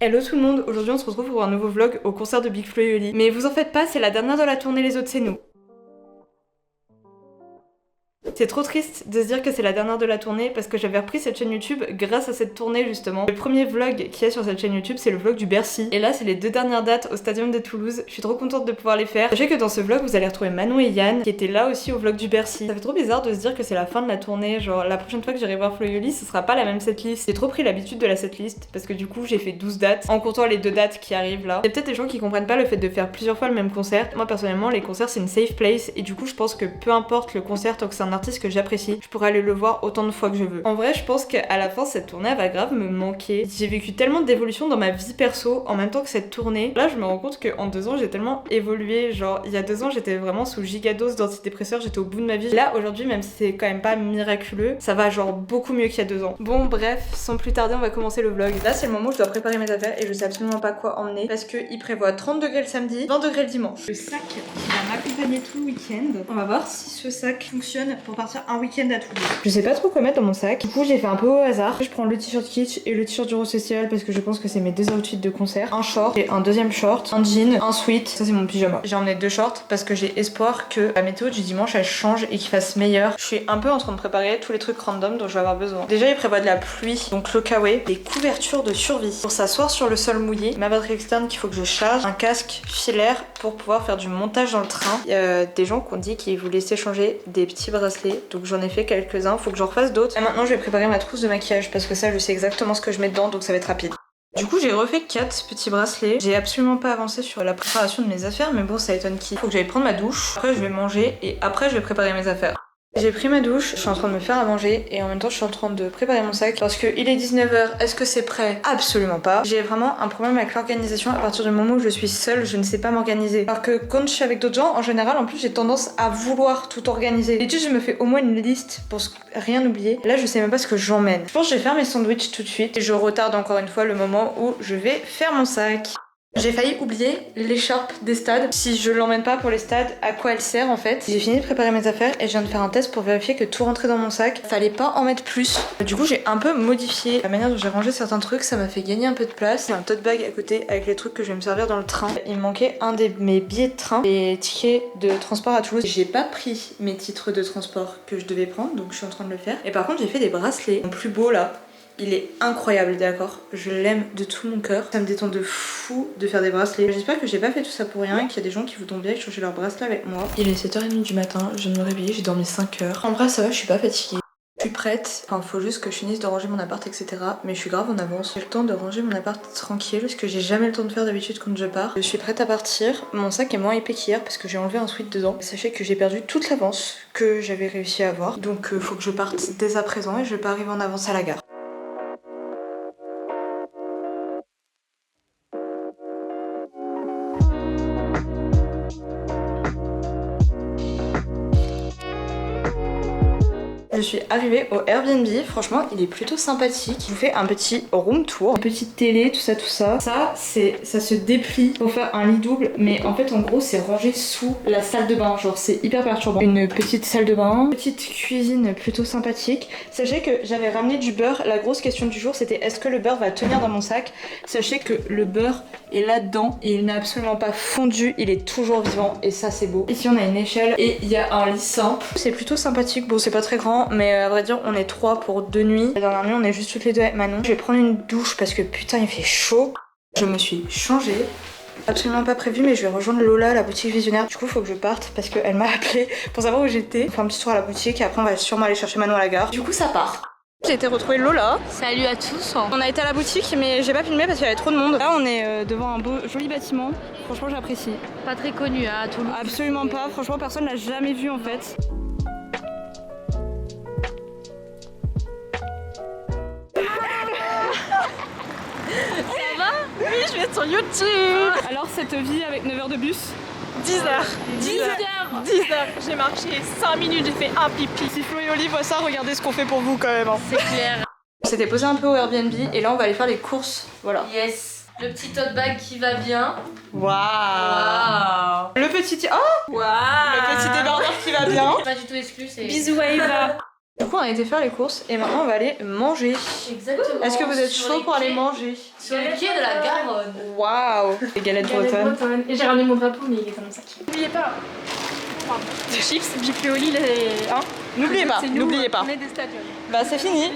Hello tout le monde, aujourd'hui on se retrouve pour un nouveau vlog au concert de Big Flo et Oli. Mais vous en faites pas, c'est la dernière de la tournée, les autres c'est nous. C'est trop triste de se dire que c'est la dernière de la tournée parce que j'avais repris cette chaîne YouTube grâce à cette tournée justement. Le premier vlog qu'il y a sur cette chaîne YouTube c'est le vlog du Bercy. Et là c'est les 2 dernières dates au Stadium de Toulouse. Je suis trop contente de pouvoir les faire. Sachez que dans ce vlog vous allez retrouver Manon et Yann qui étaient là aussi au vlog du Bercy. Ça fait trop bizarre de se dire que c'est la fin de la tournée. Genre la prochaine fois que j'irai voir Flo et Oli ce sera pas la même setlist. J'ai trop pris l'habitude de la setlist parce que du coup j'ai fait 12 dates en comptant les 2 dates qui arrivent là. Il y a peut-être des gens qui comprennent pas le fait de faire plusieurs fois le même concert. Moi personnellement les concerts c'est une safe place et du coup je pense que peu importe le concert tant que c'est un artiste que j'apprécie, je pourrais aller le voir autant de fois que je veux. En vrai, je pense qu'à la fin, cette tournée elle va grave me manquer. J'ai vécu tellement d'évolution dans ma vie perso en même temps que cette tournée. Là, je me rends compte qu'en 2 ans, j'ai tellement évolué. Genre, il y a 2 ans, j'étais vraiment sous gigadose d'antidépresseurs, j'étais au bout de ma vie. Là, aujourd'hui, même si c'est quand même pas miraculeux, ça va genre beaucoup mieux qu'il y a 2 ans. Bon, bref, sans plus tarder, on va commencer le vlog. Là, c'est le moment où je dois préparer mes affaires et je sais absolument pas quoi emmener parce qu'il prévoit 30 degrés le samedi, 20 degrés le dimanche. Le sac qui va m'accompagner tout le week-end. On va voir si ce sac fonctionne pour partir un week-end à Toulouse. Je sais pas trop quoi mettre dans mon sac. Du coup, j'ai fait un peu au hasard. Je prends le t-shirt kitsch et le t-shirt du Rose Festival parce que je pense que c'est mes 2 outfits de concert. Un short et un deuxième short, un jean, un sweat. Ça, c'est mon pyjama. J'ai emmené 2 shorts parce que j'ai espoir que la météo du dimanche elle change et qu'il fasse meilleur. Je suis un peu en train de préparer tous les trucs random dont je vais avoir besoin. Déjà, il prévoit de la pluie, donc le kawaii, des couvertures de survie pour s'asseoir sur le sol mouillé, ma batterie externe qu'il faut que je charge, un casque filaire pour pouvoir faire du montage dans le train. Il y a des gens qui ont dit qu'ils voulaient s'échanger des petits bracelets, donc j'en ai fait quelques-uns. Faut que j'en refasse d'autres. Et maintenant, je vais préparer ma trousse de maquillage parce que ça, je sais exactement ce que je mets dedans, donc ça va être rapide. Du coup, j'ai refait 4 petits bracelets. J'ai absolument pas avancé sur la préparation de mes affaires, mais bon, ça étonne qui. Faut que j'aille prendre ma douche. Après, je vais manger et après, je vais préparer mes affaires. J'ai pris ma douche, je suis en train de me faire à manger et en même temps je suis en train de préparer mon sac parce que il est 19h, est-ce que c'est prêt? Absolument pas. J'ai vraiment un problème avec l'organisation à partir du moment où je suis seule, je ne sais pas m'organiser. Alors que quand je suis avec d'autres gens, en général en plus j'ai tendance à vouloir tout organiser. D'habitude je me fais au moins une liste pour rien oublier. Là je sais même pas ce que j'emmène. Je pense que je vais faire mes sandwichs tout de suite et je retarde encore une fois le moment où je vais faire mon sac. J'ai failli oublier l'écharpe des stades. Si je l'emmène pas pour les stades, à quoi elle sert en fait? J'ai fini de préparer mes affaires et je viens de faire un test pour vérifier que tout rentrait dans mon sac. Fallait pas en mettre plus. Du coup j'ai un peu modifié la manière dont j'ai rangé certains trucs, ça m'a fait gagner un peu de place. Il y a un tote bag à côté avec les trucs que je vais me servir dans le train. Il me manquait un de mes billets de train, les tickets de transport à Toulouse. J'ai pas pris mes titres de transport que je devais prendre, donc je suis en train de le faire. Et par contre j'ai fait des bracelets. Mon plus beau là. Il est incroyable, d'accord? Je l'aime de tout mon cœur. Ça me détend de fou de faire des bracelets. J'espère que j'ai pas fait tout ça pour rien et qu'il y a des gens qui voudront bien échanger leurs bracelets avec moi. Il est 7h30 du matin, je viens de me réveiller, j'ai dormi 5 heures. En vrai, ça va, je suis pas fatiguée. Je suis prête, enfin faut juste que je finisse de ranger mon appart etc. Mais je suis grave en avance. J'ai le temps de ranger mon appart tranquille, ce que j'ai jamais le temps de faire d'habitude quand je pars. Je suis prête à partir. Mon sac est moins épais qu'hier parce que j'ai enlevé un sweat dedans. Sachez que j'ai perdu toute l'avance que j'avais réussi à avoir. Donc faut que je parte dès à présent et je vais pas arriver en avance à la gare. Je suis arrivée au Airbnb, franchement il est plutôt sympathique. Je vous fais un petit room tour, une petite télé, tout ça. Ça se déplie pour faire un lit double, mais en fait en gros c'est rangé sous la salle de bain, genre c'est hyper perturbant. Une petite salle de bain, petite cuisine plutôt sympathique. Sachez que j'avais ramené du beurre, la grosse question du jour c'était est-ce que le beurre va tenir dans mon sac? Sachez que le beurre est là-dedans et il n'a absolument pas fondu, il est toujours vivant et ça c'est beau. Ici on a une échelle et il y a un lit simple. C'est plutôt sympathique, bon c'est pas très grand mais à vrai dire on est 3 pour 2 nuits. La dernière nuit on est juste toutes les 2 avec Manon. Je vais prendre une douche parce que putain il fait chaud. Je me suis changée. Absolument pas prévu mais je vais rejoindre Lola, la boutique visionnaire. Du coup faut que je parte parce qu'elle m'a appelé pour savoir où j'étais. On fait un petit tour à la boutique et après on va sûrement aller chercher Manon à la gare. Du coup ça part. J'ai été retrouver Lola. Salut à tous. On a été à la boutique mais j'ai pas filmé parce qu'il y avait trop de monde. Là on est devant un beau joli bâtiment. Franchement j'apprécie. Pas très connu à Toulouse. Absolument pas. Franchement personne l'a jamais vu en fait. Ça va? Oui, je vais sur YouTube. Alors cette vie avec 9 heures de bus? 10h. 10h. J'ai marché 5 minutes, j'ai fait un pipi. Si Flo et Oli voient ça, regardez ce qu'on fait pour vous quand même. C'est clair. On s'était posé un peu au Airbnb et là on va aller faire les courses. Voilà. Yes. Le petit tote bag qui va bien. Waouh. Le petit... Oh. Waouh. Le petit débardeur qui va bien. Pas du tout exclu, c'est... Bisous à Eva. Du coup on a été faire les courses et maintenant on va aller manger. Exactement. Est-ce que vous êtes chaud pour aller manger? Sur les pieds de la Garonne. Waouh! Les galettes bretonnes. Et j'ai ramené mon drapeau, mais il est dans mon sac. N'oubliez pas. Les chips, Bicléoli, les. Hein. N'oubliez pas, n'oubliez pas. On est des stadiums. Bah c'est fini.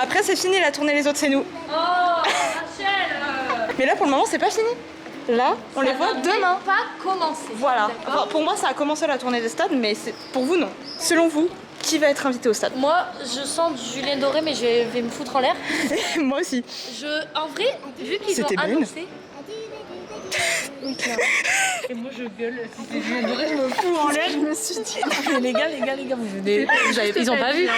Après c'est fini la tournée, les autres c'est nous. Oh, Rachel. Mais là pour le moment c'est pas fini. Là on les voit demain. Pas commencé. Voilà. Enfin, pour moi ça a commencé la tournée des stades, mais pour vous non. Selon vous, qui va être invité au stade? Moi, je sens du Julien Doré, mais je vais me foutre en l'air. Moi aussi. En vrai, vu qu'ils ont C'était Ben. annoncé. Et moi je gueule, si c'est Julien Doré, je me fous en l'air, je me suis dit. Mais les gars, vous venez. Ils ont pas vu.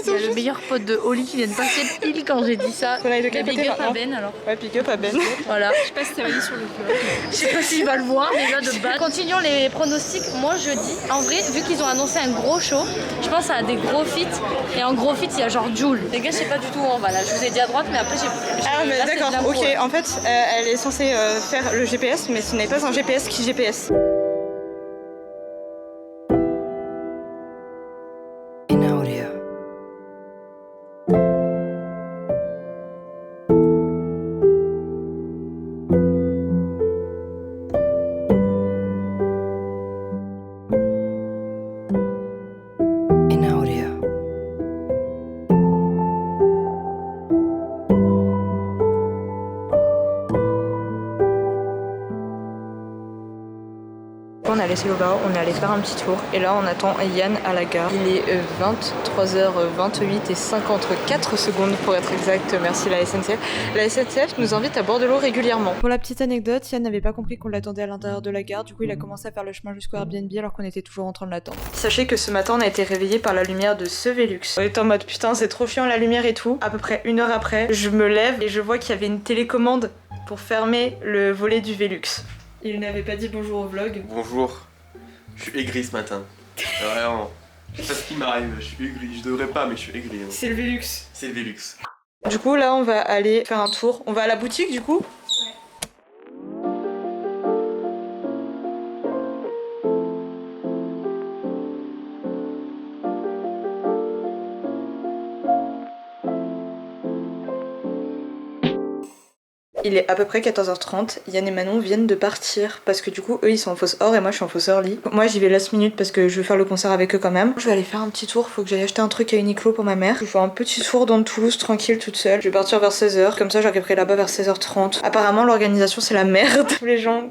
Il y a le meilleur pote de Oli qui vient de passer pile quand j'ai dit ça. On a de quel Big côté up à maintenant? Ben alors. Ouais, pick up à Ben. Voilà. Je sais pas si ça va aller sur le vlog. Je sais pas s'il va le voir déjà de base. Continuons les pronostics. Moi je dis, en vrai, vu qu'ils ont annoncé un gros show, je pense à des gros feats. Et en gros feat, il y a genre Jul. Les gars, je sais pas du tout où on va là. Je vous ai dit à droite, mais après Ah mais là, c'est d'accord, de l'amour. ok. En fait, elle est censée faire le GPS, mais ce n'est pas un GPS qui GPS. On a laissé le bar, on est allé faire un petit tour et là on attend Yann à la gare. Il est 23h28 et 54 secondes pour être exact, merci la SNCF. La SNCF nous invite à Bordeaux régulièrement. Pour la petite anecdote, Yann n'avait pas compris qu'on l'attendait à l'intérieur de la gare, du coup il a commencé à faire le chemin jusqu'au Airbnb alors qu'on était toujours en train de l'attendre. Sachez que ce matin on a été réveillé par la lumière de ce Velux. On était en mode putain c'est trop chiant la lumière et tout. À peu près une heure après, je me lève et je vois qu'il y avait une télécommande pour fermer le volet du Velux. Il n'avait pas dit bonjour au vlog. Bonjour, je suis aigri ce matin. Vraiment, je sais pas ce qui m'arrive, je suis aigri. Je devrais pas, mais je suis aigri. Hein. C'est le Velux. C'est le Velux. Du coup, là, on va aller faire un tour. On va à la boutique, du coup. Il est à peu près 14h30, Yann et Manon viennent de partir parce que du coup eux ils sont en fausse or et moi je suis en fausse early. Moi j'y vais last minute parce que je veux faire le concert avec eux quand même. Je vais aller faire un petit tour, faut que j'aille acheter un truc à Uniqlo pour ma mère. Je fais un petit tour dans Toulouse tranquille toute seule. Je vais partir vers 16h, comme ça j'arriverai là-bas vers 16h30. Apparemment l'organisation c'est la merde. Tous les gens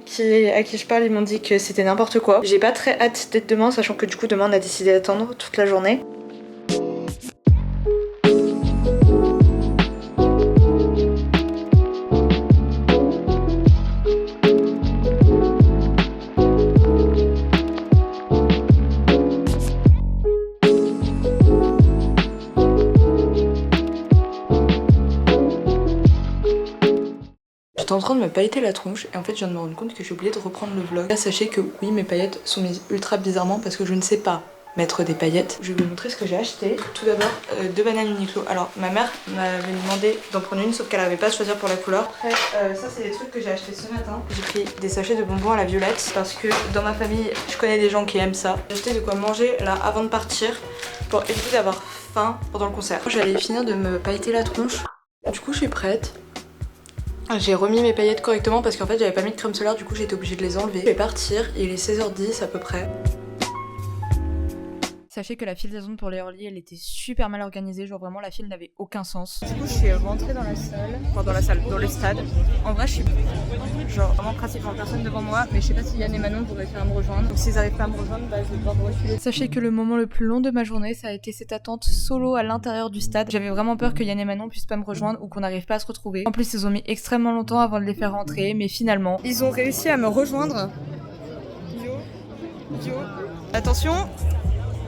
à qui je parle ils m'ont dit que c'était n'importe quoi. J'ai pas très hâte d'être demain sachant que du coup demain on a décidé d'attendre toute la journée. J'étais en train de me pailleter la tronche et en fait je viens de me rendre compte que j'ai oublié de reprendre le vlog. Là sachez que oui mes paillettes sont mises ultra bizarrement parce que je ne sais pas mettre des paillettes. Je vais vous montrer ce que j'ai acheté. Tout d'abord 2 bananes Uniqlo. Alors ma mère m'avait demandé d'en prendre une sauf qu'elle avait pas à choisir pour la couleur. Après ça c'est des trucs que j'ai acheté ce matin. J'ai pris des sachets de bonbons à la violette parce que dans ma famille je connais des gens qui aiment ça. J'ai acheté de quoi manger là avant de partir pour éviter d'avoir faim pendant le concert. J'allais finir de me pailleter la tronche. Du coup je suis prête. J'ai remis mes paillettes correctement parce qu'en fait j'avais pas mis de crème solaire, du coup j'étais obligée de les enlever. Je vais partir, il est 16h10 à peu près. Sachez que la file d'attente pour les early elle était super mal organisée, genre vraiment la file n'avait aucun sens. Du coup je suis rentrée dans la salle, enfin dans le stade. En vrai je suis genre vraiment crassée par personne devant moi, mais je sais pas si Yann et Manon pourraient faire me rejoindre. Donc s'ils arrivent pas à me rejoindre, bah je vais devoir me reculer. Sachez que le moment le plus long de ma journée ça a été cette attente solo à l'intérieur du stade. J'avais vraiment peur que Yann et Manon puissent pas me rejoindre ou qu'on n'arrive pas à se retrouver. En plus ils ont mis extrêmement longtemps avant de les faire rentrer, mais finalement ils ont réussi à me rejoindre. Yo. Attention.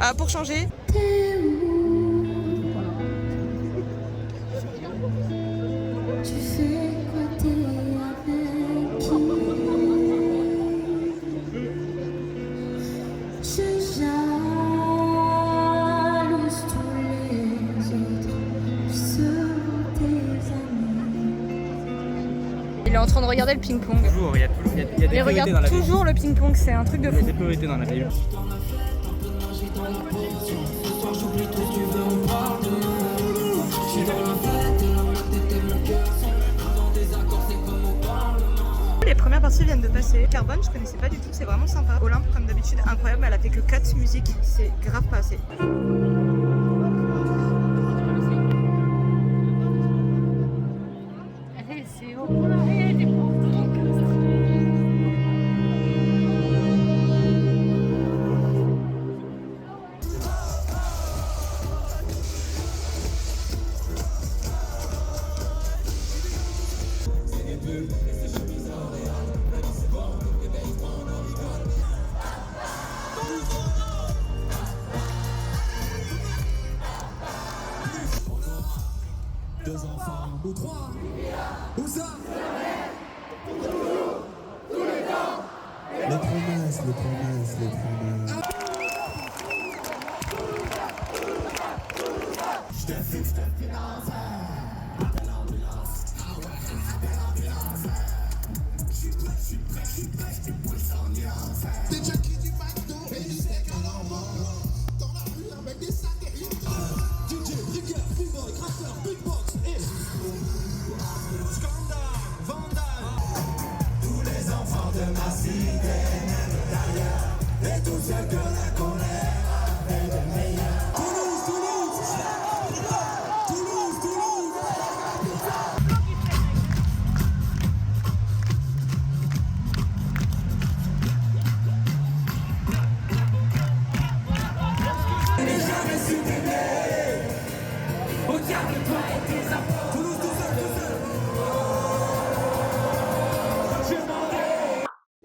Ah, pour changer. Il est en train de regarder le ping-pong. Toujours, il y a des Il regarde dans la vie. toujours le ping-pong, c'est un truc de Il y a fou. des priorités dans la vie. Les premières parties viennent de passer. Carbone, je connaissais pas du tout, c'est vraiment sympa. Olympe, comme d'habitude, incroyable, elle a fait que 4 musiques, c'est grave pas assez. Deux enfants ou trois. Où ça? Les promesses, les promesses, les promesses.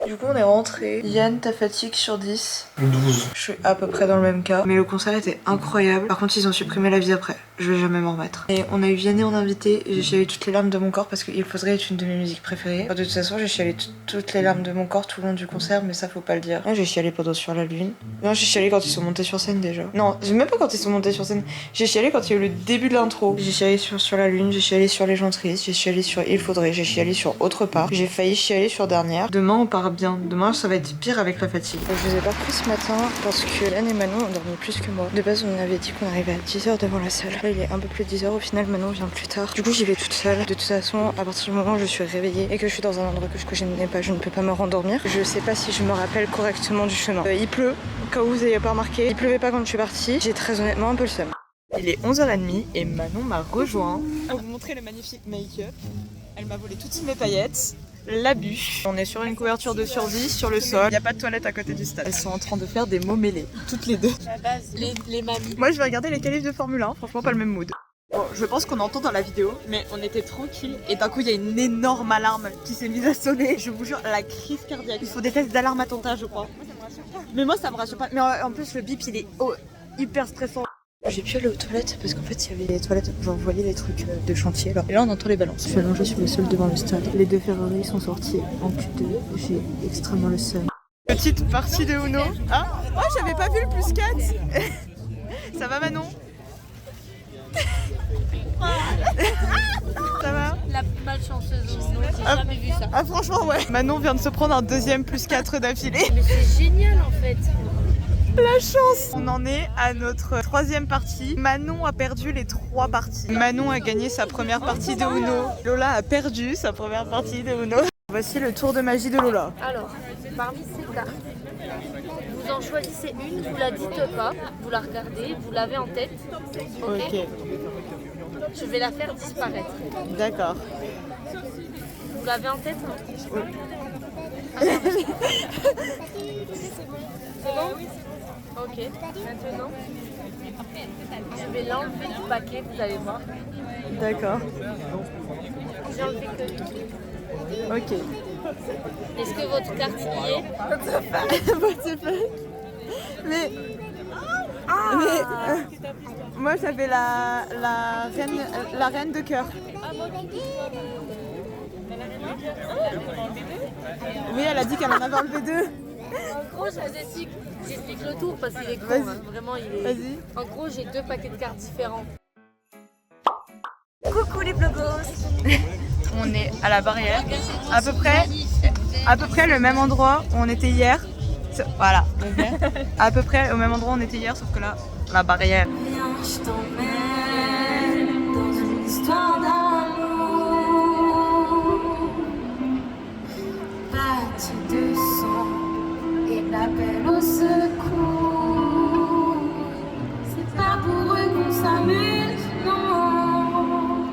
Du coup on est rentré. Yann, ta fatigue sur 10? 12. Je suis à peu près dans le même cas. Mais le concert était incroyable. Par contre ils ont supprimé la vie après. Je vais jamais m'en remettre. Et on a eu Vianney en invité. J'ai chialé toutes les larmes de mon corps parce qu'il faudrait être une de mes musiques préférées. Enfin, de toute façon j'ai chialé toutes les larmes de mon corps tout le long du concert. Mais ça faut pas le dire. Moi j'ai chialé pendant Sur la Lune. Non, j'ai chialé quand ils sont montés sur scène déjà. Non, même pas quand ils sont montés sur scène. J'ai chialé quand il y a eu le début de l'intro. J'ai chialé sur la Lune. J'ai chialé sur Les gens tristes. J'ai chialé sur Il faudrait. J'ai chialé sur Autre part. J'ai failli chialer sur Dernière. Demain on part bien. Demain ça va être pire avec la fatigue. Je vous ai pas pris ce matin parce que Yann et Manon ont dormi plus que moi. De base on avait dit qu'on arrivait à 10h devant la salle. Là il est un peu plus de 10h, au final Manon vient plus tard. Du coup j'y vais toute seule. De toute façon à partir du moment où je suis réveillée et que je suis dans un endroit que je connais pas, je ne peux pas me rendormir. Je sais pas si je me rappelle correctement du chemin. Il pleut, au cas où vous n'avez pas remarqué. Il pleuvait pas quand je suis partie. J'ai très honnêtement un peu le seum. Il est 11h30 et Manon m'a rejoint pour vous montrer le magnifique make-up. Elle m'a volé toutes mes paillettes. L'abus. On est sur une couverture de survie sur le sol. Il n'y a pas de toilette à côté du stade. Elles sont en train de faire des mots mêlés, toutes les deux. La base, les mamies. Moi je vais regarder les qualifs de Formule 1, franchement pas le même mood. Bon, je pense qu'on entend dans la vidéo, mais on était tranquille et d'un coup il y a une énorme alarme qui s'est mise à sonner. Je vous jure, la crise cardiaque. Il faut des tests d'alarme attentat je crois. Mais moi ça me rassure pas. Mais en plus le bip il est hyper stressant. J'ai pu aller aux toilettes parce qu'en fait il y avait des toilettes, genre vous voyez les trucs de chantier là. Et là on entend les balances. Je suis allongée sur le sol devant le stade. Les deux Ferrari sont sortis en Q2. J'ai extrêmement le seum. Petite partie de Uno. Ah, oh j'avais pas vu le plus 4. Ça va Manon? Ça va? La malchanceuse au Uno, j'ai jamais vu ça. Ah franchement ouais. Manon vient de se prendre un deuxième plus 4 d'affilée. Mais c'est génial en fait. La chance! On en est à notre troisième partie. Manon a perdu les 3 parties. Manon a gagné sa première partie de Uno. Lola a perdu sa première partie de Uno. Voici le tour de magie de Lola. Alors, parmi ces cartes, vous en choisissez une, vous la dites pas, vous la regardez, vous l'avez en tête. Ok. Je vais la faire disparaître. D'accord. Vous l'avez en tête? Oui. C'est bon? Ok, maintenant, je vais l'enlever du paquet, vous allez voir. D'accord. J'ai enlevé que lui. Ok. Est-ce que votre carte y est? What the fuck? Mais moi j'avais la reine de cœur. Oui, elle a dit qu'elle en avait enlevé 2. En gros, je vous j'explique le tour parce qu'il est con, hein. Vraiment il est... Vas-y. En gros, j'ai 2 paquets de cartes différents. Coucou les blogos. On est à la barrière, à peu près le même endroit où on était hier. Voilà. À peu près au même endroit où on était hier, sauf que là, la barrière. Je t'emmène dans une histoire d'amour, bâtie de sang et l'appel au secours. C'est pas pour eux qu'on s'amuse, non.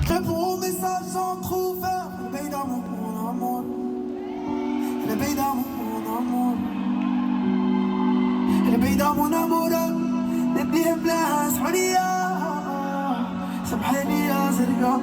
Réponds au message sans trop faire. Le pays d'amour, mon amour. Le pays d'amour, mon amour. Le pays d'amour, mon amour. Le pays blanc, Soria. Sabhani ya Zerga.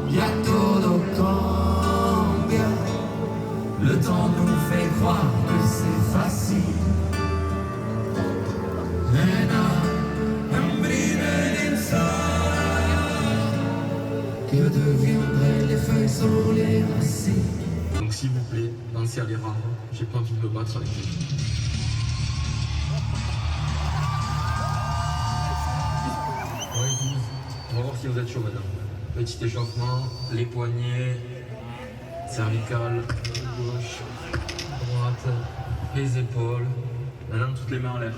Bientôt nos cambia. Le temps nous fait croire que c'est facile. Que deviendraient les feuilles sans les racines? Donc s'il vous plaît, pensez à les rendre. J'ai pas envie de me battre avec eux. Ouais, on va voir si vous êtes chaud, madame. Petit échauffement, les poignets, cervicales, gauche, droite, les épaules. Maintenant, toutes les mains en l'air.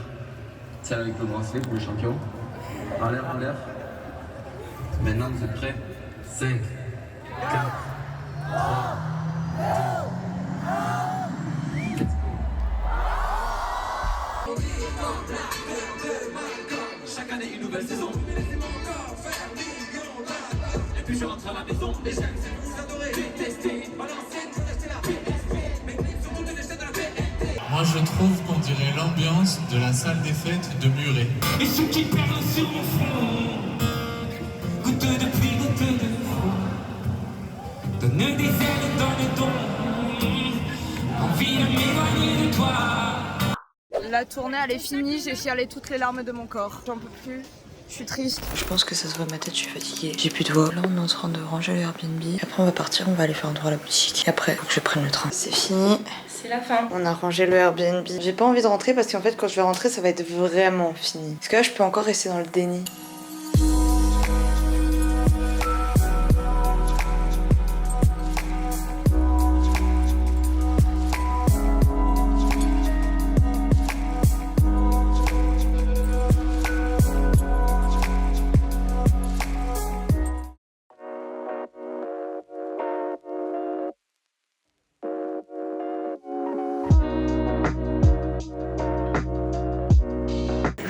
Celle avec le bracelet pour les champions. En l'air, en l'air. Maintenant, vous êtes prêts? 5, 4, 3, 2, chaque année une nouvelle saison. Et puis je rentre à la maison. Les jeunes, c'est vous adorer, détester, balancer, tout acheter la PSP. Mais surtout de l'acheter de la PNT. Moi je trouve qu'on dirait l'ambiance de la salle des fêtes de Muret. Et ceux qui perdent sur mon front, goutte de pluie, goutte de froid. Donne des ailes dans le don, envie de m'éloigner de toi. La tournée elle est finie, j'ai chialé toutes les larmes de mon corps. J'en peux plus, je suis triste. Je pense que ça se voit à ma tête, je suis fatiguée. J'ai plus de voix. Là, on est en train de ranger le Airbnb. Après, on va partir, on va aller faire un tour à la boutique. Et après, faut que je prenne le train. C'est fini. C'est la fin. On a rangé le Airbnb. J'ai pas envie de rentrer parce qu'en fait, quand je vais rentrer, ça va être vraiment fini. Parce que là, je peux encore rester dans le déni.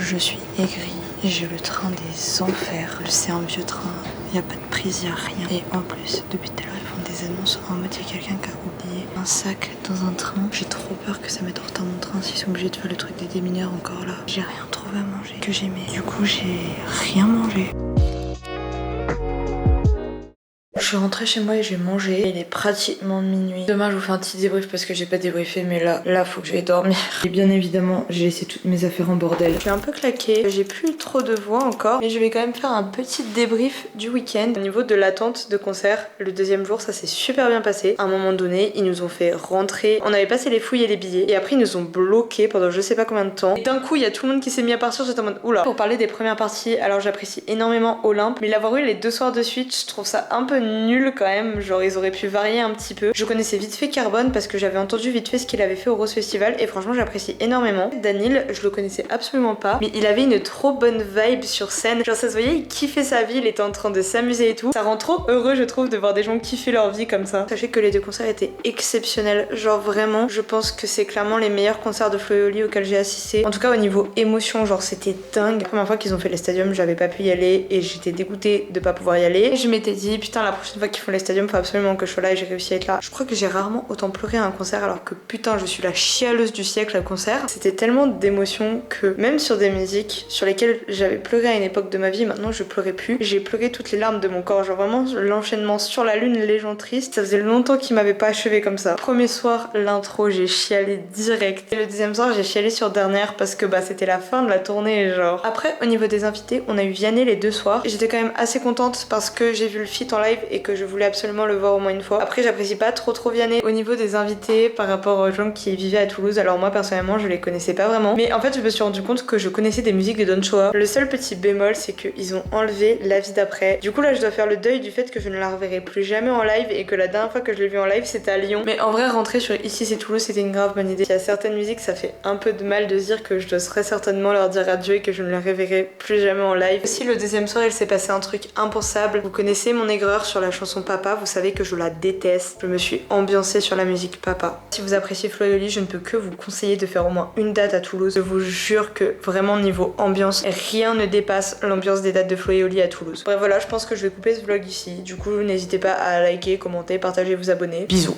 Je suis aigrie, j'ai le train des enfers. C'est un vieux train, il n'y a pas de prise, il n'y a rien. Et en plus, depuis tout à l'heure, ils font des annonces en mode il y a quelqu'un qui a oublié un sac dans un train. J'ai trop peur que ça mette en retard mon train s'ils sont obligés de faire le truc des démineurs encore là. J'ai rien trouvé à manger que j'aimais. Du coup, j'ai rien mangé. Je suis rentrée chez moi et j'ai mangé. Il est pratiquement minuit. Demain, je vous fais un petit débrief parce que j'ai pas débriefé, mais là, faut que j'aille dormir. Et bien évidemment, j'ai laissé toutes mes affaires en bordel. Je suis un peu claquée. J'ai plus trop de voix encore, mais je vais quand même faire un petit débrief du week-end. Au niveau de l'attente de concert, le deuxième jour, ça s'est super bien passé. À un moment donné, ils nous ont fait rentrer. On avait passé les fouilles et les billets, et après ils nous ont bloqués pendant je sais pas combien de temps. Et d'un coup, il y a tout le monde qui s'est mis à partir. J'étais en mode oula. Pour parler des premières parties, alors j'apprécie énormément Olympe, mais l'avoir eu les 2 soirs de suite, je trouve ça un peu nul quand même, genre ils auraient pu varier un petit peu. Je connaissais vite fait Carbone parce que j'avais entendu vite fait ce qu'il avait fait au Rose Festival et franchement j'apprécie énormément. Daniel, je le connaissais absolument pas, mais il avait une trop bonne vibe sur scène, genre ça se voyait, il kiffait sa vie, il était en train de s'amuser et tout. Ça rend trop heureux je trouve de voir des gens kiffer leur vie comme ça. Sachez que les 2 concerts étaient exceptionnels, genre vraiment je pense que c'est clairement les meilleurs concerts de Flo et Oli auxquels j'ai assisté. En tout cas au niveau émotion, genre c'était dingue. La première fois qu'ils ont fait les stadiums, j'avais pas pu y aller et j'étais dégoûtée de pas pouvoir y aller. Et je m'étais dit putain la prochaine prochaine fois qu'ils font les stadiums, faut absolument que je sois là et j'ai réussi à être là. Je crois que j'ai rarement autant pleuré à un concert alors que putain je suis la chialeuse du siècle à concert. C'était tellement d'émotions que même sur des musiques sur lesquelles j'avais pleuré à une époque de ma vie, maintenant je pleurais plus. J'ai pleuré toutes les larmes de mon corps, genre vraiment l'enchaînement Sur la lune, les gens tristes, ça faisait longtemps qu'ils m'avaient pas achevé comme ça. Premier soir, l'intro, j'ai chialé direct. Et le deuxième soir, j'ai chialé sur Dernière parce que bah c'était la fin de la tournée genre. Après au niveau des invités, on a eu Vianney les 2 soirs. J'étais quand même assez contente parce que j'ai vu le feat en live et que je voulais absolument le voir au moins une fois. Après j'apprécie pas trop Vianney. Au niveau des invités par rapport aux gens qui vivaient à Toulouse, alors moi personnellement je les connaissais pas vraiment. Mais en fait je me suis rendu compte que je connaissais des musiques de Don Choa. Le seul petit bémol c'est qu'ils ont enlevé La vie d'après. Du coup là je dois faire le deuil du fait que je ne la reverrai plus jamais en live et que la dernière fois que je l'ai vue en live c'était à Lyon. Mais en vrai rentrer sur Ici c'est Toulouse c'était une grave bonne idée. Il y a certaines musiques ça fait un peu de mal de dire que je dois certainement leur dire adieu et que je ne les reverrai plus jamais en live. Aussi le deuxième soir il s'est passé un truc impensable. Vous connaissez mon aigreur sur la chanson Papa, vous savez que je la déteste. Je me suis ambiancée sur la musique Papa. Si vous appréciez Flo et Oli, je ne peux que vous conseiller de faire au moins une date à Toulouse. Je vous jure que vraiment niveau ambiance, rien ne dépasse l'ambiance des dates de Flo et Oli à Toulouse. Bref voilà, je pense que je vais couper ce vlog ici. Du coup n'hésitez pas à liker, commenter, partager, vous abonner. Bisous.